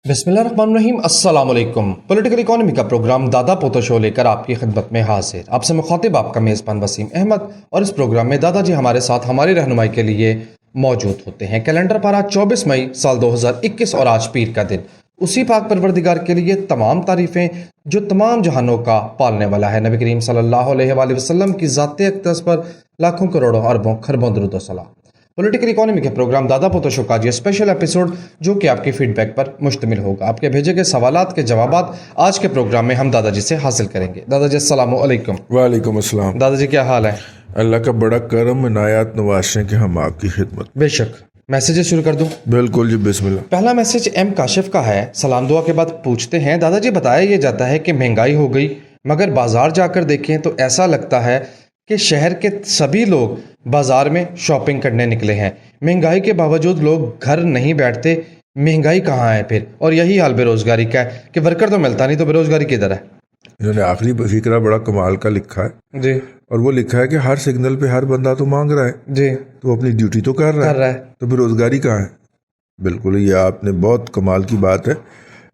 बिस्मिल्लाहिर्रहमानिर्रहीम। अस्सलाम वालेकुम। पॉलिटिकल इकोनॉमी का प्रोग्राम दादा पोतो शो लेकर आपकी खिदमत में हाजिर। आपसे मुखातिब आपका मेज़बान वसीम अहमद। और इस प्रोग्राम में दादाजी हमारे साथ हमारी रहनुमाई के लिए मौजूद होते हैं। कैलेंडर पर आज 24 मई साल 2021 और आज पीर का दिन। उसी पाक परवरदिगार के लिए तमाम तारीफ़ें जो तमाम जहानों का पालने वाला है। नबी करीम सल्लल्लाहु अलैहि वसल्लम की ज़ात अक़दस पर लाखों करोड़ों अरबों खरबों दुरूद व सलाम। पॉलिटिकल इकोनॉमी के प्रोग्राम दादा पोतो शो का ये स्पेशल एपिसोड जो कि आपकी फीडबैक पर मुश्तमिल होगा। आपके भेजे गए सवालात के जवाबात आज के प्रोग्राम में हम दादाजी से हासिल करेंगे। दादाजी अस्सलामु अलैकुम। वालेकुम अस्सलाम। दादाजी क्या हाल है? अल्लाह का बड़ा करम इनायत नवाज़ कि हम आपकी खिदमत। बेशक। मैसेजेस शुरू कर दूं? बिल्कुल जी, बिस्मिल्लाह। पहला मैसेज एम काशिफ का है। सलाम दुआ के बाद पूछते हैं, दादाजी बताया ये जाता है कि महंगाई हो गई, मगर बाजार जाकर देखें तो ऐसा लगता है कि शहर के सभी लोग बाजार में शॉपिंग करने निकले हैं। महंगाई के बावजूद लोग घर नहीं बैठते। महंगाई कहाँ है फिर? और यही हाल बेरोजगारी का है कि वर्कर तो मिलता नहीं, तो बेरोजगारी किधर है? इन्होंने आखिरी फिक्रा बड़ा कमाल का लिखा है जी। और वो लिखा है कि हर सिग्नल पे हर बंदा तो मांग रहा है जी। तो अपनी ड्यूटी तो कर रहा है तो बेरोजगारी कहाँ है? बिल्कुल, ये आपने बहुत कमाल की बात है।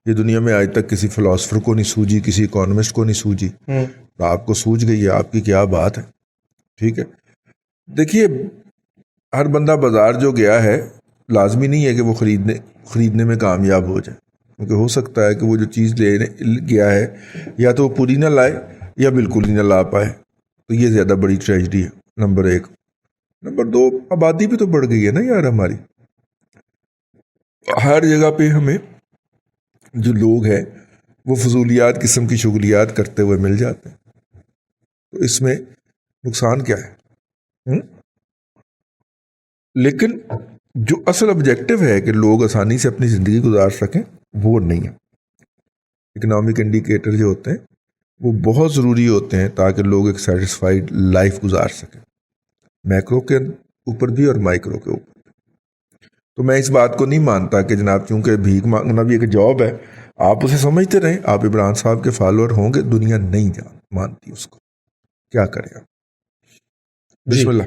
ये दुनिया में आज तक किसी फिलोसफर को नहीं सूझी, किसी इकोनॉमिस्ट को नहीं सूझी, तो आपको सूझ गई है। आपकी क्या बात है। ठीक है, देखिए, हर बंदा बाजार जो गया है लाजमी नहीं है कि वो खरीदने में कामयाब हो जाए, क्योंकि हो सकता है कि वो जो चीज़ लेने गया है या तो वो पूरी ना लाए या बिल्कुल ही ना ला पाए। तो ये ज़्यादा बड़ी ट्रेजेडी है, नंबर एक। नंबर दो, आबादी भी तो बढ़ गई है ना यार हमारी। हर जगह पे हमें जो लोग हैं वो फजूलियात किस्म की शुगलियात करते हुए मिल जाते हैं, तो इसमें नुकसान क्या है? लेकिन जो असल ऑब्जेक्टिव है कि लोग आसानी से अपनी ज़िंदगी गुजार सकें, वो नहीं है। इकोनॉमिक इंडिकेटर जो होते हैं वो बहुत ज़रूरी होते हैं ताकि लोग एक सेटिस्फाइड लाइफ गुजार सकें, मैक्रो के ऊपर भी और माइक्रो के ऊपर। तो मैं इस बात को नहीं मानता कि जनाब चूँकि भीख मांगना भी एक जॉब है, आप उसे समझते रहें। आप इमरान साहब के फॉलोअर होंगे, दुनिया नहीं मानती उसको, क्या करें आप। बिस्मिल्लाह।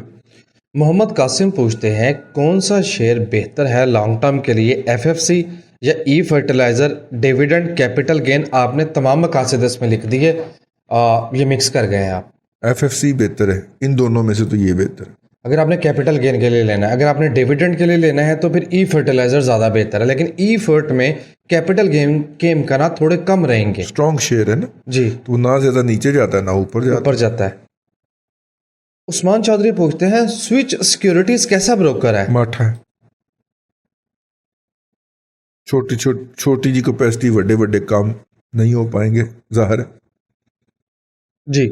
मोहम्मद कासिम पूछते हैं, कौन सा शेयर बेहतर है लॉन्ग टर्म के लिए, एफएफसी या ई फर्टिलाइज़र, डिविडेंड, कैपिटल गेन? आपने तमाम मकासद इसमें लिख दिए, ये मिक्स कर गए हैं आप। एफएफसी बेहतर है, इन दोनों में से तो ये बेहतर है। अगर आपने कैपिटल गेन के लिए लेना है, अगर आपने डिविडेंड के लिए लेना है तो फिर ई फर्टिलाइज़र ज़्यादा बेहतर है, लेकिन ई फर्ट में कैपिटल गेन के इम्कान थोड़े कम रहेंगे। स्ट्रॉन्ग शेयर है ना जी, तो ना ज़्यादा नीचे जाता है ना ऊपर जाता है। उस्मान चौधरी पूछते हैं, स्विच सिक्योरिटीज कैसा ब्रोकर है? माठा है, छोटी जी कैपेसिटी, बड़े काम नहीं हो पाएंगे, जाहिर है। जी।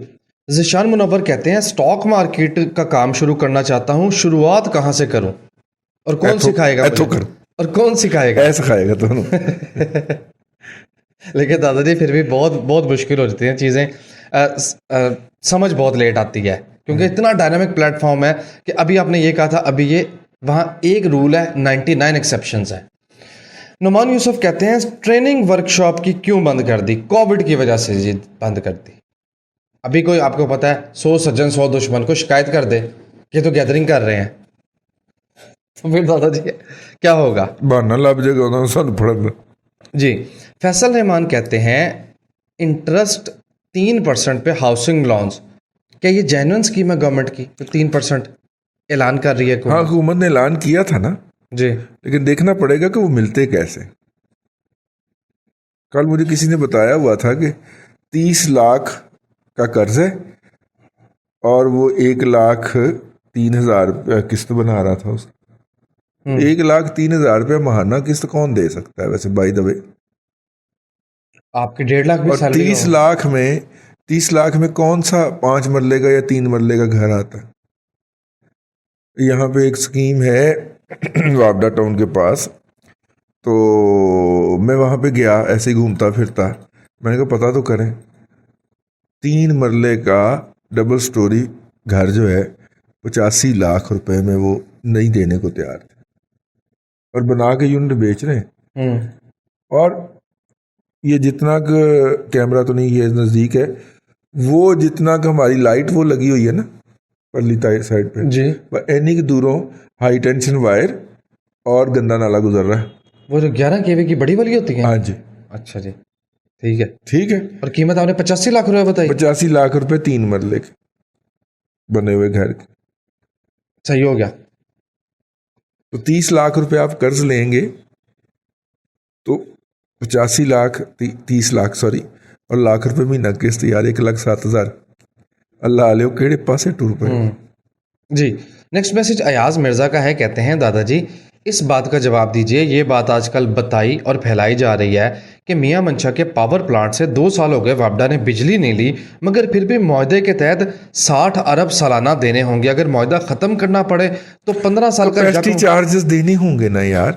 ज़िशान मुनव्वर कहते हैं, स्टॉक मार्केट का काम शुरू करना चाहता हूँ, शुरुआत कहाँ से करूँ और कौन सिखाएगा मुझे? और कौन सिखाएगा? ऐसा खाएगा दोनों। लेकिन दादाजी फिर भी बहुत बहुत मुश्किल हो जाती हैं चीज़ें, समझ बहुत लेट आती है, क्योंकि इतना डायनामिक प्लेटफॉर्म है कि अभी आपने ये कहा था, अभी ये वहाँ एक रूल है, 99 एक्सेप्शंस है। नुमान यूसुफ कहते हैं, ट्रेनिंग वर्कशॉप की क्यों बंद कर दी? कोविड की वजह से जी बंद कर दी। अभी कोई आपको पता है 100 सज्जन 100 दुश्मन को शिकायत कर दे कि तो गैदरिंग कर रहे हैं, तो फिर दादाजी क्या होगा? बहाना लग जाएगा उन्होंने सानू फड़न। जी। फैसल रहमान कहते हैं, इंटरेस्ट 3% पे हाउसिंग लोन्स, क्या ये जेन्युइन स्कीम है गवर्नमेंट की तो 3% ऐलान कर रही है? हाँ, हुकूमत ने ऐलान किया था ना जी, लेकिन देखना पड़ेगा कि वो मिलते कैसे। कल मुझे किसी ने बताया हुआ था कि 30 लाख का कर्ज है और वो 1,03,000 रुपया किस्त बना रहा था उसका। 1,03,000 रुपया महाना किस्त कौन दे सकता है वैसे, बाय द वे? आपकी 1.5 लाख भी और सैलरी 30 लाख में कौन सा 5 मरले का या 3 मरले का घर आता है? यहाँ पे एक स्कीम है वापडा टाउन के पास, तो मैं वहाँ पे गया ऐसे ही घूमता फिरता, मैंने कहा पता तो करें। 3 मरले का डबल स्टोरी घर जो है 85 लाख रुपए में वो नहीं देने को तैयार थे, और बना के यूनिट बेच रहे हैं। और ये जितना कैमरा तो नहीं, ये नज़दीक है, वो जितना कि हमारी लाइट वो लगी हुई है ना परली साइड पे जी, एनी की दूरों हाई टेंशन वायर और गंदा नाला गुजर रहा है। وہ جو 11 kV کی بڑی والی ہوتی ہیں؟ ہاں جی اچھا جی ٹھیک ہے. ٹھیک ہے. اور قیمت آپ نے 85 لاکھ روپے بتائی. 85 لاکھ روپے 3 مرلے کے بنے ہوئے گھر کے. صحیح ہو گیا. تو 30 لاکھ روپے آپ قرض لیں گے تو 85 لاکھ 30 لاکھ سوری اور لاکھ روپے مہینہ قسط یار 1,07,000 اللہ علیہ کہڑے پاسے ٹور پہ. جی نیکسٹ میسج ایاز مرزا کا ہے. کہتے ہیں دادا جی اس بات کا جواب دیجئے, یہ بات آج کل بتائی اور پھیلائی جا رہی ہے کہ میاں منشا کے پاور پلانٹ سے 2 سال ہو گئے وابڈا نے بجلی نہیں لی, مگر پھر بھی معاہدے کے تحت 60 ارب سالانہ دینے ہوں گے. اگر معاہدہ ختم کرنا پڑے تو 15 سال کا کیپیسٹی چارجز دینے ہوں گے نا یار.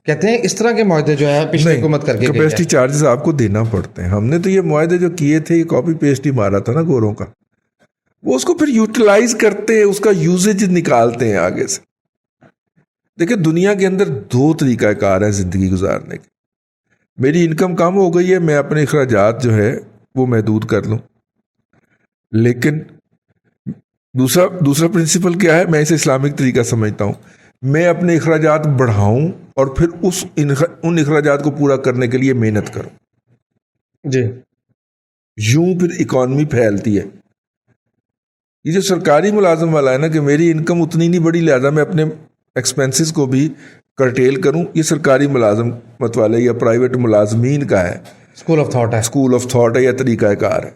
کہتے ہیں اس طرح کے معاہدے جو ہیں پچھلی حکومت کر کے گئی ہے. کیپیسٹی چارجز آپ کو دینا پڑتے ہیں. ہم نے تو یہ معاہدے جو کیے تھے یہ کاپی پیسٹ ہی مارا تھا نا گوروں کا. وہ اس کو پھر یوٹیلائز کرتے ہیں, اس کا یوزیج نکالتے ہیں آگے سے. دیکھیں دنیا کے اندر 2 طریقہ کار ہے زندگی گزارنے کے. میری انکم کم ہو گئی ہے, میں اپنے اخراجات جو ہے وہ محدود کر لوں. لیکن دوسرا پرنسپل کیا ہے, میں اسے اسلامک طریقہ سمجھتا ہوں. میں اپنے اخراجات بڑھاؤں اور پھر ان اخراجات کو پورا کرنے کے لیے محنت کروں. جی یوں پھر اکانومی پھیلتی ہے. یہ جو سرکاری ملازم والا ہے نا کہ میری انکم اتنی نہیں بڑی لہذا میں اپنے ایکسپینسز کو بھی کرٹیل کروں, یہ سرکاری ملازمت والے یا پرائیویٹ ملازمین کا ہے اسکول آف تھاٹ ہے. اسکول آف تھاٹ ہے یا طریقہ کار ہے.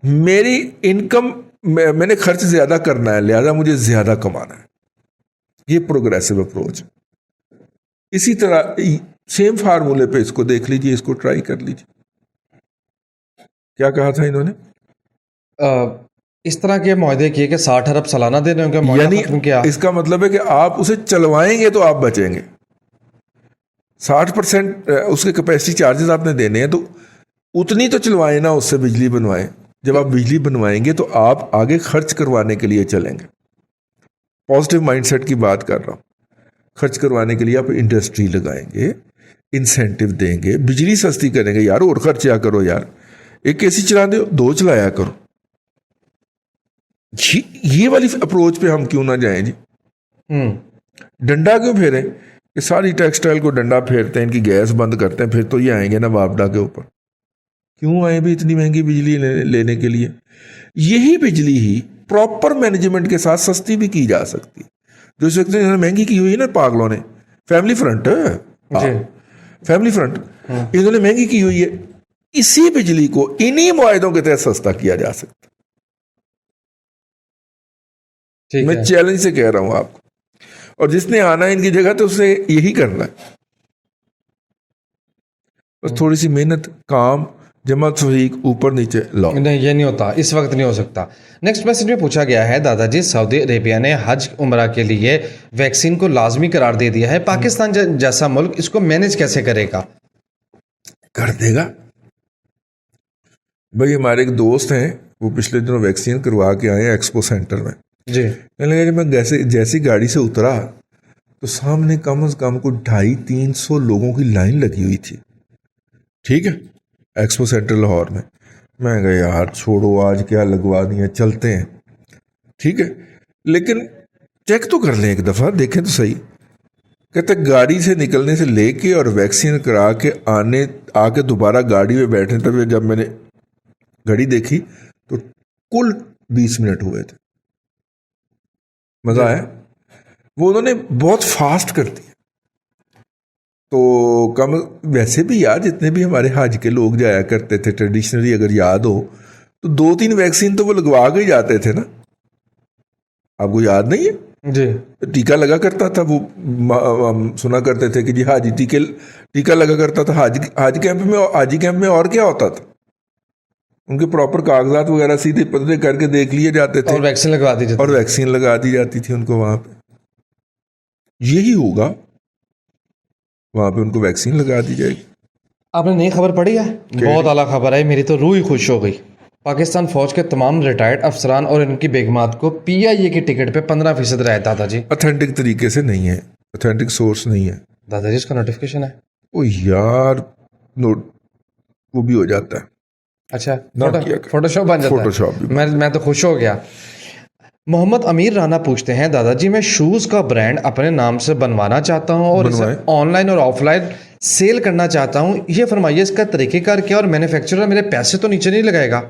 میری انکم میں نے خرچ زیادہ کرنا ہے لہذا مجھے زیادہ کمانا ہے. یہ پروگریسو اپروچ ہے. اسی طرح سیم فارمولے پہ اس کو دیکھ لیجئے, اس کو ٹرائی کر لیجئے. کیا کہا تھا انہوں نے؟ اس طرح کے معاہدے کیے کہ 60 ارب سالانہ دینے ہوں گے. یعنی اس کا مطلب ہے کہ آپ اسے چلوائیں گے تو آپ بچیں گے. 60% اس کے کیپیسٹی چارجز آپ نے دینے ہیں تو اتنی تو چلوائیں نا, اس سے بجلی بنوائیں. جب آپ بجلی بنوائیں گے تو آپ آگے خرچ کروانے کے لیے چلیں گے. پازیٹیو مائنڈ سیٹ کی بات کر رہا ہوں. خرچ کروانے کے لیے آپ انڈسٹری لگائیں گے, انسینٹیو دیں گے, بجلی سستی کریں گے. یار اور خرچہ کرو یار, ایک اے سی چلا دو 2 چلایا کرو. یہ والی اپروچ پہ ہم کیوں نہ جائیں جی. ڈنڈا کیوں پھیریں کہ ساری ٹیکسٹائل کو ڈنڈا پھیرتے ہیں, ان کی گیس بند کرتے ہیں, پھر تو یہ آئیں گے نا وابڈا کے اوپر. کیوں آئیں بھی اتنی مہنگی بجلی لینے کے لیے؟ یہی بجلی ہی پراپر مینجمنٹ کے ساتھ سستی بھی کی جا سکتی ہے. جو اس وقت مہنگی کی ہوئی ہے نا پاگلوں نے, فیملی فرنٹ انہوں نے مہنگی کی ہوئی ہے. اسی بجلی کو انہی معاہدوں کے تحت سستا کیا جا سکتا. میں چیلنج سے کہہ رہا ہوں آپ کو, اور جس نے آنا ہے ان کی جگہ تو اسے یہی کرنا ہے. بس تھوڑی سی محنت, کام, جمع تحقیق, اوپر نیچے لاؤ. نہیں یہ نہیں ہوتا, اس وقت نہیں ہو سکتا. نیکسٹ میسج میں پوچھا گیا ہے دادا جی سعودی عربیہ نے حج عمرہ کے لیے ویکسین کو لازمی قرار دے دیا ہے, پاکستان جیسا ملک اس کو مینج کیسے کرے گا؟ کر دے گا بھائی. ہمارے ایک دوست ہیں وہ پچھلے دنوں ویکسین کروا کے آئے ہیں ایکسپو سینٹر میں. جی جب میں جیسی گاڑی سے اترا تو سامنے کم از کم کو 250-300 لوگوں کی لائن لگی ہوئی تھی. ٹھیک ہے, ایکسپو سینٹر لاہور میں. میں کہا یار چھوڑو آج کیا لگوا دیا, چلتے ہیں. ٹھیک ہے, لیکن چیک تو کر لیں ایک دفعہ, دیکھیں تو صحیح. کہتے گاڑی سے نکلنے سے لے کے اور ویکسین کرا کے آ کے دوبارہ گاڑی میں بیٹھنے تک جب میں نے گھڑی دیکھی تو کل 20 منٹ ہوئے تھے. مزہ آیا. وہ انہوں نے بہت فاسٹ کر دیا. تو ویسے بھی یار جتنے بھی ہمارے حج کے لوگ جایا کرتے تھے ٹریڈیشنلی اگر یاد ہو تو 2-3 ویکسین تو وہ لگوا کے ہی جاتے تھے نا. آپ کو یاد نہیں ہے؟ جی ٹیکا لگا کرتا تھا. وہ سنا کرتے تھے کہ جی حاجی ٹیکا لگا کرتا تھا حاجی کیمپ میں. اور کیا ہوتا تھا, ان کے پراپر کاغذات وغیرہ سیدھے پتلے کر کے دیکھ لیے جاتے تھے اور ویکسین لگوا دی جاتی تھی ان کو وہاں پہ. یہی ہوگا, وہاں پہ ان کو ویکسین لگا دی جائے گی. آپ نے نئی خبر پڑھی ہے؟ بہت اعلیٰ خبر ہے, میری تو روح ہی خوش ہو گئی. پاکستان فوج کے تمام ریٹائرڈ افسران اور ان کی بیگمات کو PIA کی ٹکٹ پہ 15% رعایت. دادا جی اتھینٹک طریقے سے نہیں ہے, اتھینٹک سورس نہیں ہے. دادا جی اس کا نوٹیفیکیشن ہے. او یار وہ بھی ہو جاتا ہے. اچھا فوٹو شاپ بن جاتا ہے. میں تو خوش ہو گیا. मोहम्मद अमीर राना पूछते हैं, दादाजी मैं शूज़ का ब्रांड अपने नाम से बनवाना चाहता हूं और इसे बनवाएं। ऑनलाइन और ऑफलाइन सेल करना चाहता हूं, ये फरमाइए इसका तरीक़ेकार क्या, और मैन्युफैक्चरर मेरे पैसे तो नीचे नहीं लगाएगा,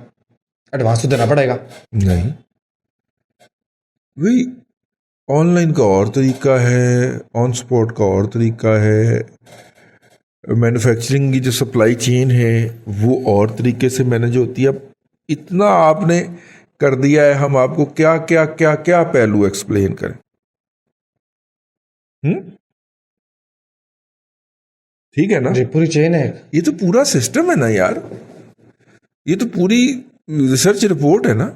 एडवांस तो देना पड़ेगा? नहीं, वही ऑनलाइन का और तरीका है, ऑन स्पॉट का और तरीका है, मैन्युफैक्चरिंग की जो सप्लाई चेन है वो और तरीके से मैनेज होती है। अब इतना आपने कर दिया है, हम आपको क्या क्या क्या क्या पहलू एक्सप्लेन करें? ठीक है ना? जी, पूरी चेन है। ये तो पूरा सिस्टम है ना यार, ये तो पूरी रिसर्च रिपोर्ट है ना।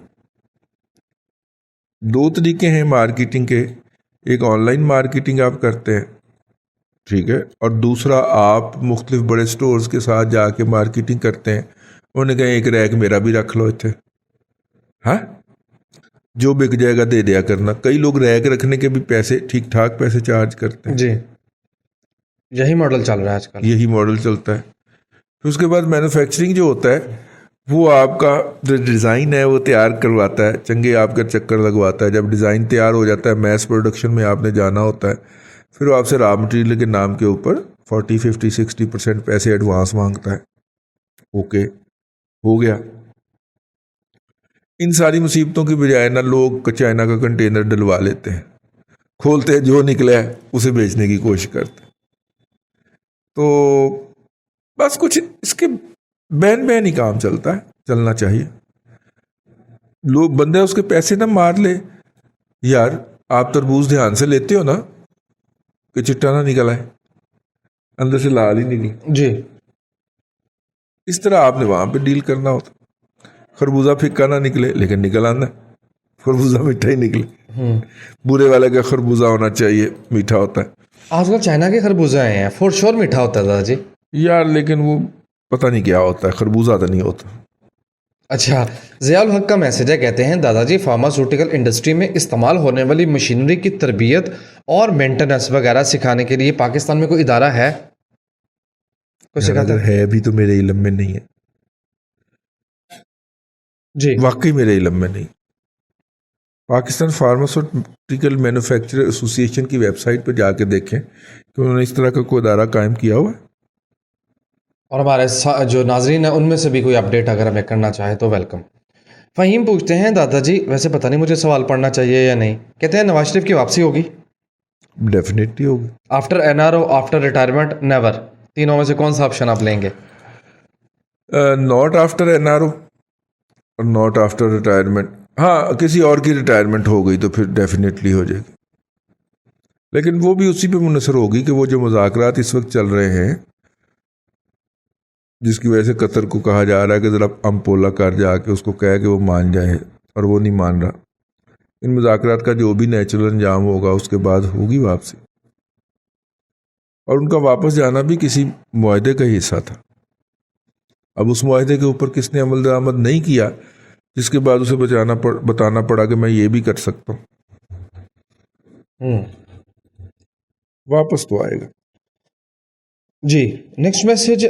दो तरीके हैं मार्केटिंग के, एक ऑनलाइन मार्केटिंग आप करते हैं, ठीक है, और दूसरा आप मुख्तलिफ बड़े स्टोर्स के साथ जाके मार्केटिंग करते हैं। उन्होंने कहा एक रैक मेरा भी रख लो इतने, हाँ, जो बिक जाएगा दे दिया करना। कई लोग रैक रखने के भी पैसे ठीक ठाक पैसे चार्ज करते हैं। जी, यही मॉडल चल रहा है आजकल। यही मॉडल चलता है। फिर उसके बाद मैन्युफैक्चरिंग जो होता है वो आपका जो डिज़ाइन है वो तैयार करवाता है, चंगे आपका चक्कर लगवाता है। जब डिज़ाइन तैयार हो जाता है, मैस प्रोडक्शन में आपने जाना होता है, फिर वो आपसे रॉ मटेरियल के नाम के ऊपर 40, 50, 60% पैसे एडवांस मांगता है। ओके, हो गया। इन सारी मुसीबतों की बजाय ना लोग चाइना का कंटेनर डलवा लेते हैं, खोलते हैं, जो निकला है उसे बेचने की कोशिश करते हैं। तो बस कुछ इसके बैन बैन ही काम चलता है, चलना चाहिए। लोग बंदे उसके पैसे ना मार ले यार। आप तरबूज ध्यान से लेते हो ना कि चिट्टा ना निकला है, अंदर से लाल ही निकली। जी, इस तरह आपने वहां पे डील करना होता। खरबूजा फिक्का ना निकले लेकिन निकल आना, खरबूजा मीठा ही निकले। बुरे वाले का खरबूजा होना चाहिए, मीठा होता है। आजकल चाइना के खरबूजा आए हैं, फॉर श्योर मीठा होता है दादाजी। यार लेकिन वो पता नहीं क्या होता है, खरबूजा तो नहीं होता। अच्छा, ज़ियाउल हक का मैसेज है, कहते हैं दादाजी फार्मास्यूटिकल इंडस्ट्री में इस्तेमाल होने वाली मशीनरी की तरबियत और मेंटेनेंस वगैरह सिखाने के लिए पाकिस्तान में कोई इदारा है? कुछ सिखाता अगर है भी तो मेरे इल्म में नहीं है, जी। वाकई मेरे इल्म में नहीं। पाकिस्तान फार्मास्यूटिकल मैन्युफैक्चरर एसोसिएशन की वेबसाइट पर जाके देखें कि उन्होंने इस तरह का कोई इदारा कायम किया हुआ है। और हमारे जो नाजरीन है उनमें से भी कोई अपडेट अगर हमें करना चाहे तो वेलकम। फ़हीम पूछते हैं, दादाजी वैसे पता नहीं मुझे सवाल पढ़ना चाहिए या नहीं, कहते हैं नवाज शरीफ की वापसी होगी? डेफिनेटली होगी। After NRO, after retirement, never, तीनों में से कौन सा ऑप्शन आप लेंगे? नॉट आफ्टर एनआरओ और नॉट आफ्टर रिटायरमेंट। हाँ, किसी और की रिटायरमेंट हो गई तो फिर डेफिनेटली हो जाएगी, लेकिन वो भी उसी पे मुनसर होगी कि वो जो मुज़ाकरात इस वक्त चल रहे हैं, जिसकी वजह से कतर को कहा जा रहा है कि ज़रा अम्पोला कर जाके उसको कहे कि वो मान जाए, और वो नहीं मान रहा। इन मुज़ाकरात का जो भी नेचुरल अंजाम होगा उसके बाद होगी वापसी, और उनका वापस जाना भी किसी मुआहदे का ही हिस्सा था। अब उस मुआहदे के ऊपर किसने अमल दरामद नहीं किया, जिसके बाद उसे बताना पड़ा कि मैं ये भी कर सकता हूँ, वापस तो आएगा। जी, नेक्स्ट मैसेज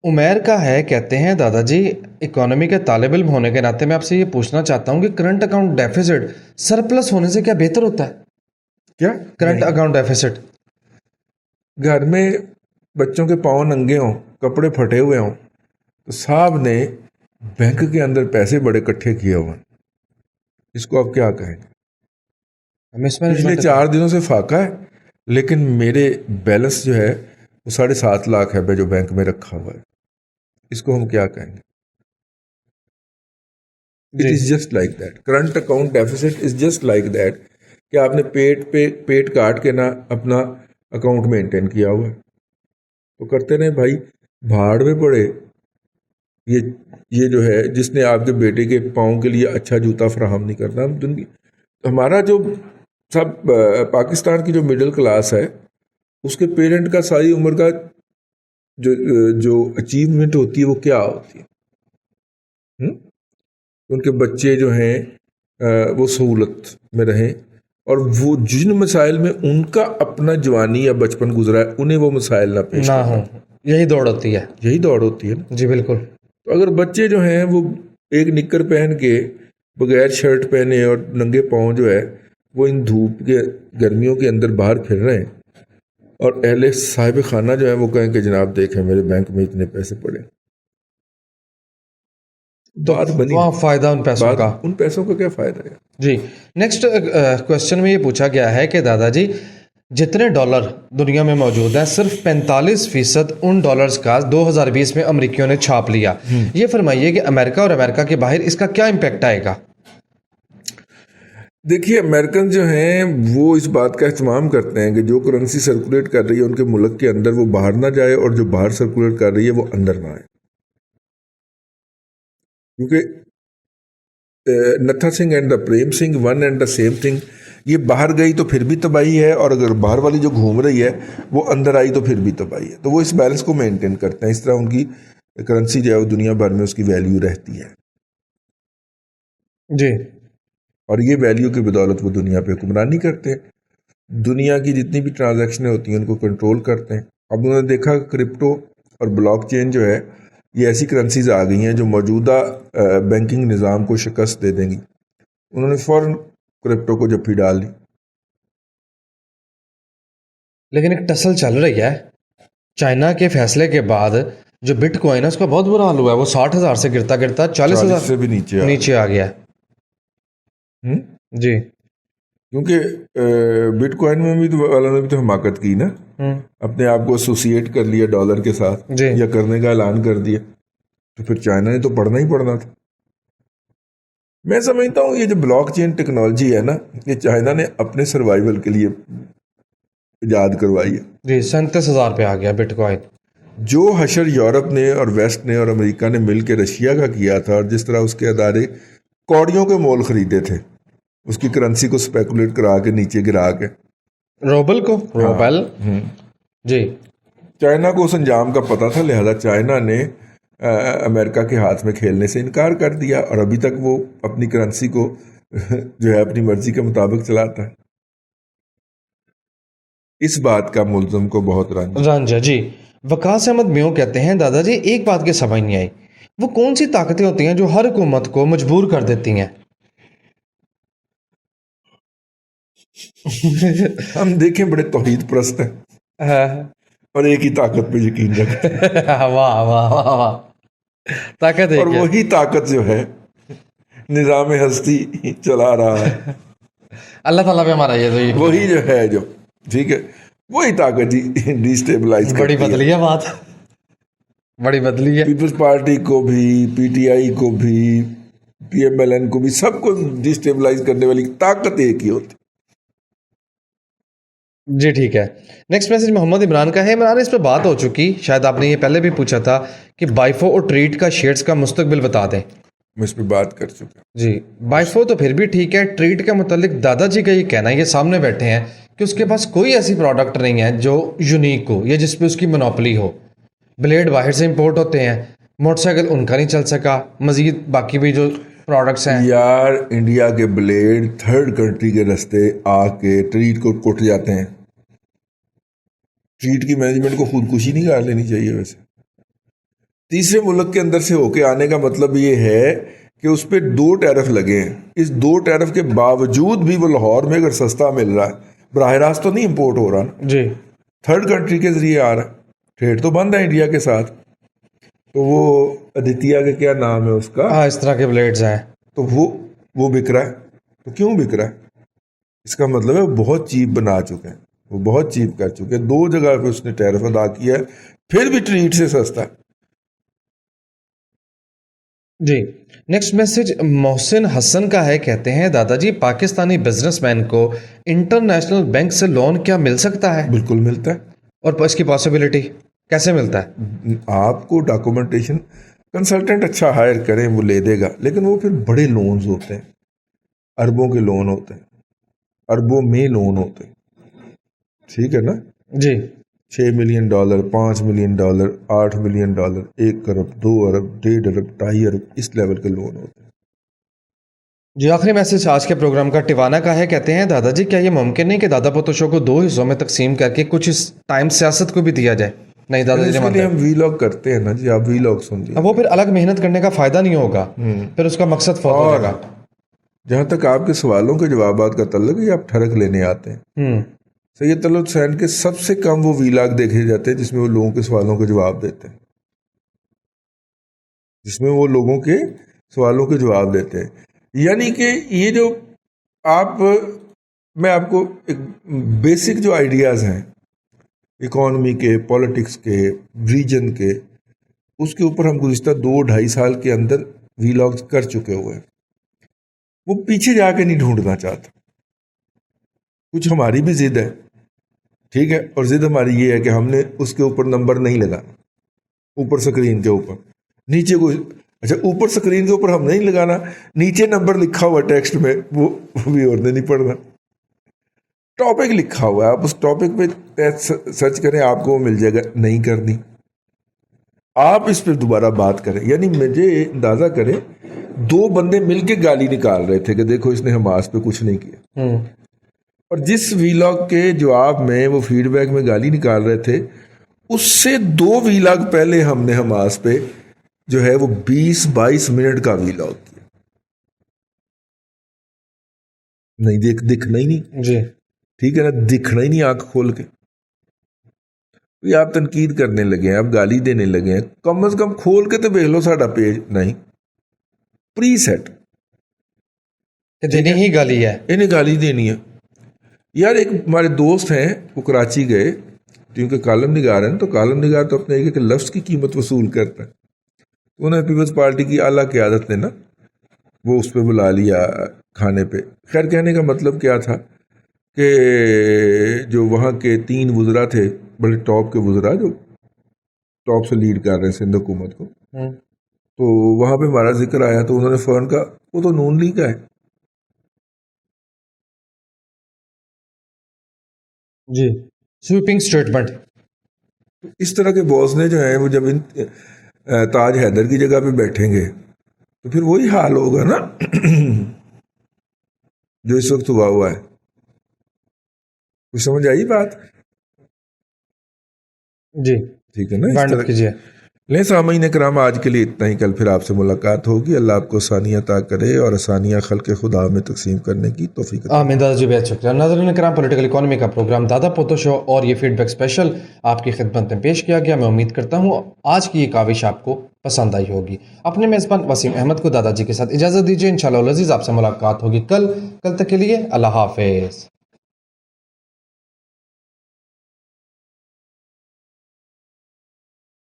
उमैर का है, कहते हैं दादाजी इकोनॉमी के तालिब इल्म होने के नाते मैं आपसे ये पूछना चाहता हूँ कि करंट अकाउंट डेफिसिट सरप्लस होने से क्या बेहतर होता है? क्या करंट अकाउंट डेफिसिट? घर में बच्चों के पाँव नंगे हों, कपड़े फटे हुए हों, तो साहब ने बैंक के अंदर पैसे बड़े इकट्ठे किए हुए, इसको आप क्या कहेंगे? पिछले 4 दिनों से फाका है, लेकिन मेरे बैलेंस जो है वो 7.5 लाख है जो बैंक में रखा हुआ है, इसको हम क्या कहेंगे? It is just like that. Current account deficit is just like that कि आपने पेट काट के ना अपना अकाउंट मेंटेन किया हुआ है, तो करते रहे भाई, भाड़ में पड़े। ये जो है, जिसने आपके बेटे के पाँव के लिए अच्छा जूता फराहम नहीं करना, हमारा जो सब पाकिस्तान की जो मिडिल क्लास है उसके पेरेंट का सारी उम्र का जो अचीवमेंट होती है वो क्या होती है? उनके बच्चे जो हैं वो सहूलत में रहें, और वो जिन मसाइल में उनका अपना जवानी या बचपन गुजरा है उन्हें वो मसाइल ना पेश ना हो, यही दौड़ होती है। यही दौड़ होती है ना। जी बिल्कुल। तो अगर बच्चे जो हैं वो एक निक्कर पहन के बगैर शर्ट पहने और नंगे पाँव जो है वो इन धूप के गर्मियों के अंदर बाहर फिर रहे हैं, और अहले साहिब खाना जो है वो कहें कि जनाब देखें मेरे बैंक में इतने पैसे पड़े। बात बनी, वहाँ फायदा उन पैसों बात का। उन पैसों का क्या फ़ायदा है? जी, नेक्स्ट क्वेश्चन में ये पूछा गया है कि दादाजी जितने डॉलर दुनिया में मौजूद हैं सिर्फ 45% उन डॉलर्स का 2020 में अमेरिकियों ने छाप लिया। ये फरमाइए कि अमेरिका और अमेरिका के बाहर इसका क्या इम्पैक्ट आएगा? देखिए, अमेरिकन जो हैं वो इस बात का एहतमाम करते हैं कि जो करेंसी सर्कुलेट कर रही है उनके मुल्क के अंदर वो बाहर ना जाए, और जो बाहर सर्कुलेट कर रही है वो अंदर ना आए, क्योंकि नथा Singh and the Prem Singh one and the same thing. ये बाहर गई तो फिर भी तबाही है, और अगर बाहर वाली जो घूम रही है वो अंदर आई तो फिर भी तबाही है। तो वो इस बैलेंस को मेंटेन करते हैं, इस तरह उनकी करेंसी जो है वो दुनिया भर में उसकी वैल्यू रहती है, जी, और ये वैल्यू की बदौलत वो दुनिया पे हुक्मरानी करते हैं, दुनिया की जितनी भी ट्रांजैक्शनें होती हैं उनको कंट्रोल करते हैं। अब उन्होंने देखा क्रिप्टो और ब्लॉक चेन जो है ये ऐसी करेंसीज आ गई हैं जो मौजूदा बैंकिंग निज़ाम को शिकस्त दे देंगी। उन्होंने फ़ौरन क्रिप्टो को जप्फी डाल दी। लेकिन एक टसल चल रही है। चाइना के फैसले के बाद जो बिटकॉइन है उसका बहुत बुरा हाल हुआ है। वो 60,000 से गिरता गिरता 40,000 से भी नीचे आ गया है। जी, क्योंकि बिटकॉइन में भी तो वालों ने भी तो हमाकत की ना, अपने आप को एसोसिएट कर लिया डॉलर के साथ, जी। या करने का ऐलान कर दिया, तो फिर चाइना ने तो पढ़ना ही पड़ना था। मैं समझता हूँ ये जो ब्लॉक चेन टेक्नोलॉजी है ना, ये चाइना ने अपने सर्वाइवल के लिए इजाद करवाई है। जी, 37,000 पे आ गया बिटकॉइन। जो हशर यूरोप ने और वेस्ट ने और अमेरिका ने मिल के रशिया का किया था, और जिस तरह उसके अदारे कौड़ियों के मोल खरीदे थे, उसकी करेंसी को स्पेकुलेट करा के नीचे गिरा के रोबल को रोबल जी, चाइना को उस अंजाम का पता था, लिहाजा चाइना ने अमेरिका के हाथ में खेलने से इनकार कर दिया, और अभी तक वो अपनी करेंसी को जो है अपनी मर्जी के मुताबिक चलाता है। इस बात का मुल्ज़म को बहुत रंज है। जी, वकास अहमद म्यों कहते हैं दादाजी एक बात की समझ नहीं आई, वो कौन सी ताकतें होती हैं जो हर हुकूमत को मजबूर कर देती हैं? हम देखें बड़े तौहीद परस्त हैं और एक ही ताकत पे यकीन रखते हैं। वाह वाह वाह वाह, ताकत है और वही ताकत जो है निज़ाम हस्ती चला रहा है, अल्लाह ताला पे हमारा ये तो वही जो है, जो ठीक है, वही ताकत ही डिस्टेबलाइज बड़ी बदली है बात, बड़ी बदली है। पीपल्स पार्टी को भी, पीटीआई को भी, पीएमएलएन को भी, सबको डिस्टेबलाइज करने वाली ताकत एक ही होती। जी ठीक है। नेक्स्ट मैसेज मोहम्मद इमरान का है। इमरान, इस पर बात हो चुकी, शायद आपने ये पहले भी पूछा था कि बाइफो और ट्रीट का शेयर्स का मुस्तकबिल बता दें। मैं इस पर बात कर चुका जी, बाइफो तो फिर भी ठीक है, ट्रीट के मुतालिक दादाजी का ये कहना है, ये सामने बैठे हैं, कि उसके पास कोई ऐसी प्रोडक्ट नहीं है जो यूनिक हो या जिस पे उसकी मोनोपोली हो। ब्लेड बाहर से इंपोर्ट होते हैं, मोटरसाइकिल उनका नहीं चल सका, मजीद बाकी भी जो प्रोडक्ट्स हैं। यार, इंडिया के ब्लेड थर्ड कंट्री के रास्ते आके ट्रीट को कुट जाते हैं। ट्रीट की मैनेजमेंट को खुदकुशी नहीं कर लेनी चाहिए। वैसे तीसरे मुल्क के अंदर से होके आने का मतलब ये है कि उस पर 2 टैरिफ लगे हैं। इस 2 टैरिफ के बावजूद भी वो लाहौर में अगर सस्ता मिल रहा है, बराह रास्त तो नहीं इम्पोर्ट हो रहा ना जी, थर्ड कंट्री के जरिए आ रहा है, ट्रेड तो बंद है इंडिया के साथ। तो वो आदित्य का क्या नाम है उसका, हाँ, इस तरह के ब्लेड्स हैं, तो वो बिक रहा है। तो क्यों बिक रहा है? इसका मतलब है वो बहुत चीप बना चुके हैं, वो बहुत चीप कर चुके हैं। 2 जगह पे उसने टैरिफ अदा किया है, फिर भी ट्रीट से सस्ता है। जी। नेक्स्ट मैसेज मोहसिन हसन का है। कहते हैं दादाजी पाकिस्तानी बिजनेसमैन को इंटरनेशनल बैंक से लोन क्या मिल सकता है? बिल्कुल मिलता है। और इसकी पॉसिबिलिटी कैसे मिलता है? आपको डॉक्यूमेंटेशन कंसल्टेंट अच्छा हायर करें वो ले देगा, लेकिन वो फिर बड़े लोन्स होते हैं, अरबों के लोन होते हैं, अरबों में लोन होते हैं, ठीक है ना जी। $6 मिलियन, $5 मिलियन, $8 मिलियन, 1 अरब, 2 अरब, 1.5 अरब, 2.5 अरब, इस लेवल के लोन होते हैं। जी, आखिरी मैसेज आज के प्रोग्राम का टिवाना का है। कहते हैं दादाजी क्या ये मुमकिन नहीं कि दादा पोतो शो को 2 हिस्सों में तकसीम करके कुछ इस टाइम सियासत को भी दिया जाए? नहीं दादाजी, इसके लिए हम वीलॉग करते हैं ना जी, आप वीलॉग सुनिए। अब वो फिर अलग मेहनत करने का फायदा नहीं होगा, फिर उसका मकसद फौत हो जाएगा। جہاں تک آپ کے سوالوں کے جوابات کا تعلق ہے، یہ آپ ٹھڑک لینے آتے ہیں۔ سید طلعت حسین کے سب سے کم وہ ویلاگ دیکھے جاتے ہیں جس میں وہ لوگوں کے سوالوں کے جواب دیتے ہیں، جس میں وہ لوگوں کے سوالوں کے جواب دیتے ہیں۔ یعنی کہ یہ جو میں آپ کو ایک بیسک جو آئیڈیاز ہیں اکانومی کے، پولیٹکس کے، ریجن کے، اس کے اوپر ہم گزشتہ 2-2.5 سال کے اندر ویلاگز کر چکے ہوئے ہیں۔ وہ پیچھے جا کے نہیں ڈھونڈنا چاہتا۔ کچھ ہماری بھی ضد ہے، ٹھیک ہے، اور ضد ہماری یہ ہے کہ ہم نے اس کے اوپر نمبر نہیں لگانا، اوپر سکرین کے اوپر نیچے کوئی، اچھا اوپر سکرین کے اوپر ہم نہیں لگانا، نیچے نمبر لکھا ہوا ٹیکسٹ میں وہ بھی اور نہیں پڑھنا۔ ٹاپک لکھا ہوا ہے، آپ اس ٹاپک پہ سرچ کریں، آپ کو وہ مل جائے گا، نہیں کرنی۔ آپ اس پہ دوبارہ بات کریں، یعنی مجھے اندازہ کریں 2 بندے مل کے گالی نکال رہے تھے کہ دیکھو اس نے حماس پہ کچھ نہیں کیا، اور جس ویلاگ کے جواب میں وہ فیڈ بیک میں گالی نکال رہے تھے، اس سے 2 ویلاگ پہلے ہم نے حماس پہ جو ہے وہ 20-22 منٹ کا ویلاگ کیا، نہیں دکھنا ہی نہیں جی ٹھیک ہے نا، دکھنا ہی نہیں آنکھ کھول کے۔ آپ تنقید کرنے لگے ہیں، آپ گالی دینے لگے ہیں، کم از کم کھول کے تو دیکھ لو ساڈا پیج، نہیں پری سیٹ دینی ہی گالی ہے، انہیں گالی دینی ہے۔ یار ایک ہمارے دوست ہیں، وہ کراچی گئے کیونکہ کالم نگار ہیں، تو کالم نگار تو اپنے ایک لفظ کی قیمت وصول کرتا ہے، تو انہیں پیپلز پارٹی کی اعلیٰ قیادت نے نا وہ اس پہ بلا لیا کھانے پہ۔ خیر کہنے کا مطلب کیا تھا کہ جو وہاں کے 3 وزراء تھے، بڑے ٹاپ کے وزراء جو ٹاپ سے لیڈ کر رہے ہیں سندھ حکومت کو، تو وہاں پہ ہمارا ذکر آیا تو انہوں نے فوراً کہا وہ تو نون لیگ کا ہے۔ جی سویپنگ سٹیٹمنٹ۔ اس طرح کے بوزنے جو ہیں وہ جب تاج حیدر کی جگہ پہ بیٹھیں گے تو پھر وہی حال ہوگا نا جو اس وقت ہوا ہے۔ کچھ سمجھ آئی بات؟ جی ٹھیک ہے نا، اس وائنڈ طرح اپ کیجیے۔ لیں سامعین کرام، آج کے لیے اتنا ہی، کل پھر آپ سے ملاقات ہوگی۔ اللہ آپ کو آسانیاں عطا کرے اور آسانیاں خلق خدا میں تقسیم کرنے کی توفیق عطا۔ آمین دادا جی، بہت شکریہ۔ ناظرین کرام، پولیٹیکل اکانومی کا پروگرام دادا پوتو شو اور یہ فیڈ بیک اسپیشل آپ کی خدمت میں پیش کیا گیا۔ میں امید کرتا ہوں آج کی یہ کاوش آپ کو پسند آئی ہوگی۔ اپنے میزبان وسیم احمد کو دادا جی کے ساتھ اجازت دیجیے، انشاءاللہ العزیز آپ سے ملاقات ہوگی کل تک کے لیے اللہ حافظ۔